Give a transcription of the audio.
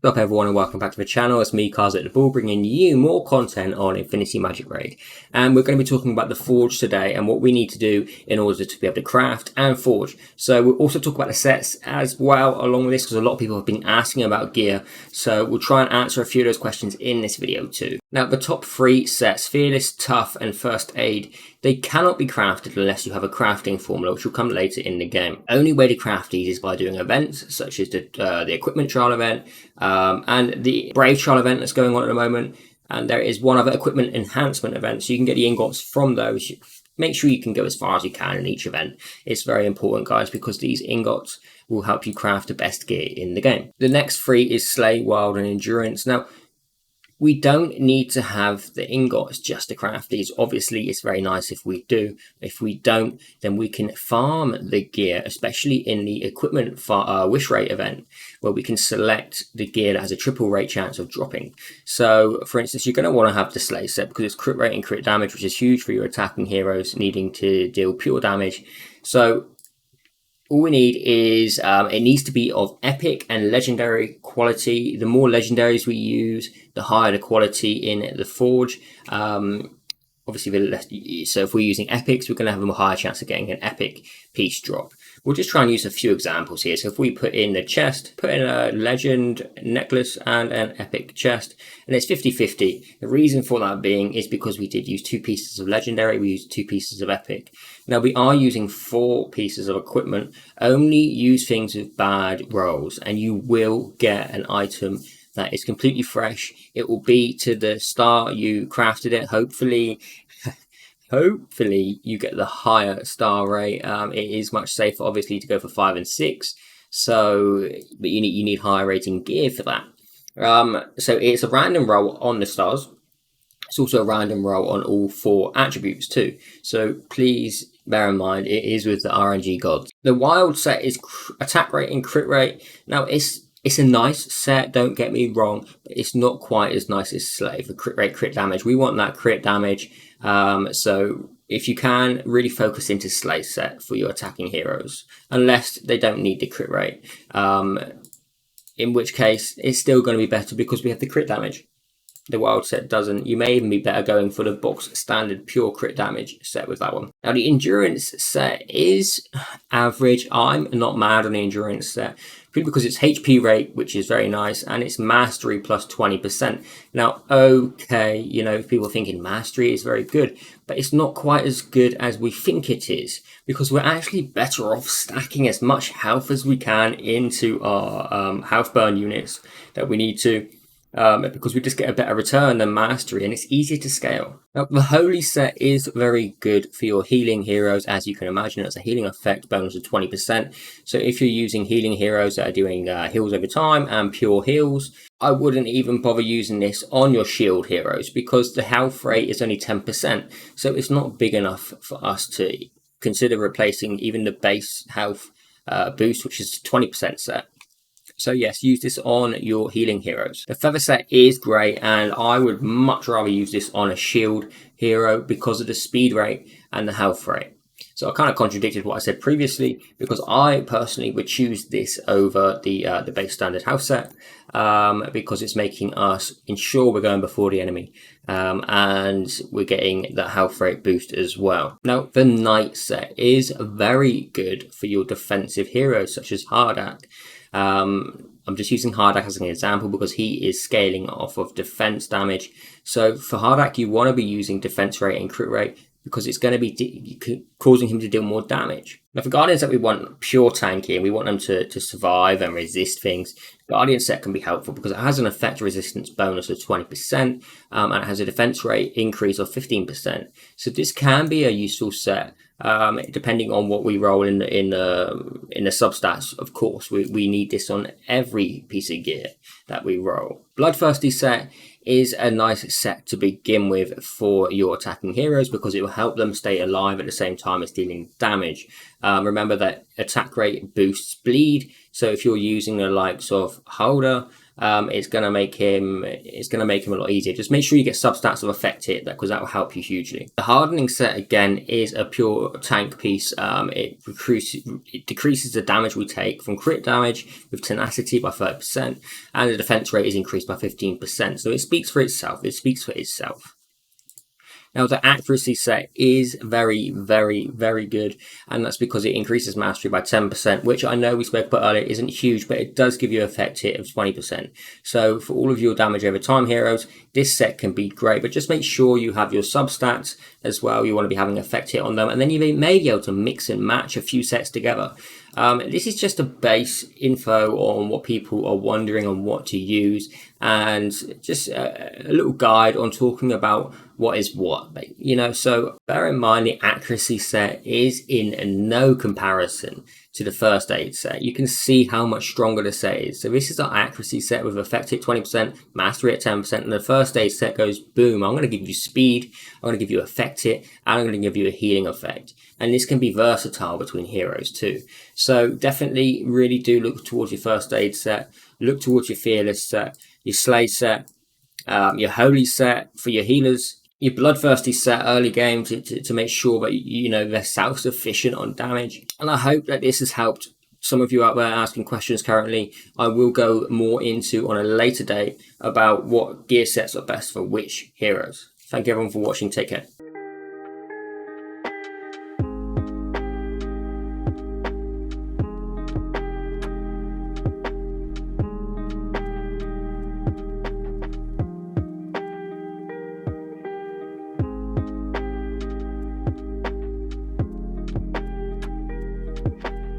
What's up everyone and welcome back to the channel. It's me, Cars at the Ball, bringing you more content on Infinity Magicraid. And we're going to be talking about the Forge today and what we need to do in order to be able to craft and forge. So we'll also talk about the sets as well along with this, because a lot of people have been asking about gear. So we'll try and answer a few of those questions in this video too. Now the top three sets, Fearless, Tough and First Aid, they cannot be crafted unless you have a crafting formula, which will come later in the game. Only way to craft these is by doing events such as the equipment trial event, and the Brave trial event that's going on at the moment. And there is one other equipment enhancement event, so you can get the ingots from those. Make sure you can go as far as you can in each event. It's very important, guys, because these ingots will help you craft the best gear in the game. The next three is Slay, Wild and Endurance. Now, we don't need to have the ingots just to craft these. Obviously, it's very nice if we do. If we don't, then we can farm the gear, especially in the equipment wish rate event, where we can select the gear that has a triple rate chance of dropping. So, for instance, you're going to want to have the Slay set because it's crit rate and crit damage, which is huge for your attacking heroes needing to deal pure damage. So, all we need is, it needs to be of epic and legendary quality. The more legendaries we use, the higher the quality in the forge. Obviously, the less, so if we're using epics, we're going to have a higher chance of getting an epic piece drop. We'll just try and use a few examples here. So if we put in the chest, put in a legend necklace and an epic chest, and it's 50-50. The reason for that being is because we did use 2 pieces of legendary, we used 2 pieces of epic. Now we are using 4 pieces of equipment. Only use things with bad rolls and you will get an item that is completely fresh. It will be to the star you crafted it. Hopefully you get the higher star rate. It is much safer, obviously, to go for 5 and 6. So, but you need higher rating gear for that. So it's a random roll on the stars. It's also a random roll on all 4 attributes too. So please bear in mind, it is with the RNG gods. The wild set is attack rate and crit rate. Now it's a nice set, don't get me wrong, but it's not quite as nice as Slay for crit rate, crit damage. We want that crit damage. So if you can, really focus into Slay set for your attacking heroes, unless they don't need the crit rate. In which case, it's still going to be better because we have the crit damage. The wild set doesn't. You may even be better going for the box standard pure crit damage set with that one. Now the endurance set is average. I'm not mad on the endurance set, because it's HP rate, which is very nice, and it's mastery plus 20%. Now, okay, you know, people are thinking mastery is very good, but it's not quite as good as we think it is, because we're actually better off stacking as much health as we can into our health burn units that we need to. Because we just get a better return than mastery, and it's easier to scale. Now, the holy set is very good for your healing heroes. As you can imagine, it's a healing effect bonus of 20%. So if you're using healing heroes that are doing heals over time and pure heals, I wouldn't even bother using this on your shield heroes because the health rate is only 10%. So it's not big enough for us to consider replacing even the base health boost, which is 20% set. So yes, use this on your healing heroes. The feather set is great, and I would much rather use this on a shield hero because of the speed rate and the health rate. So I kind of contradicted what I said previously, because I personally would choose this over the base standard health set, because it's making us ensure we're going before the enemy, and we're getting the health rate boost as well. Now the knight set is very good for your defensive heroes such as Hardak. I'm just using Hardak as an example because he is scaling off of defense damage. So for Hardak, you want to be using defense rate and crit rate because it's going to be causing him to deal more damage. Now for Guardians that we want pure tanky and we want them to survive and resist things, Guardian set can be helpful because it has an effect resistance bonus of 20%, and it has a defense rate increase of 15%. So this can be a useful set. Depending on what we roll in the substats, of course, we need this on every piece of gear that we roll. Bloodthirsty set is a nice set to begin with for your attacking heroes because it will help them stay alive at the same time as dealing damage. Remember that attack rate boosts bleed, so if you're using the likes of Holder, it's going to make him a lot easier. Just make sure you get substats of effect hit, because that will help you hugely. The hardening set again is a pure tank piece. It decreases the damage we take from crit damage with tenacity by 30%, and the defense rate is increased by 15%. So it speaks for itself. Now, the accuracy set is very, very, very good, and that's because it increases mastery by 10%, which I know we spoke about earlier isn't huge, but it does give you an effect hit of 20%. So for all of your damage over time heroes, this set can be great, but just make sure you have your substats as well. You want to be having effect hit on them, and then you may be able to mix and match a few sets together. This is just a base info on what people are wondering on what to use, and just a little guide on talking about what is what, so bear in mind the accuracy set is in no comparison to the first aid set. You can see how much stronger the set is. So this is our accuracy set with effect hit 20%, mastery at 10%, and the first aid set goes boom. I'm going to give you speed, I'm going to give you effect hit, and I'm going to give you a healing effect. And this can be versatile between heroes too. So definitely really do look towards your first aid set, look towards your fearless set, your slay set, your holy set for your healers, your bloodthirsty set early game to make sure that they're self-sufficient on damage. And I hope that this has helped some of you out there asking questions currently. I will go more into on a later date about what gear sets are best for which heroes. Thank you everyone for watching. Take care.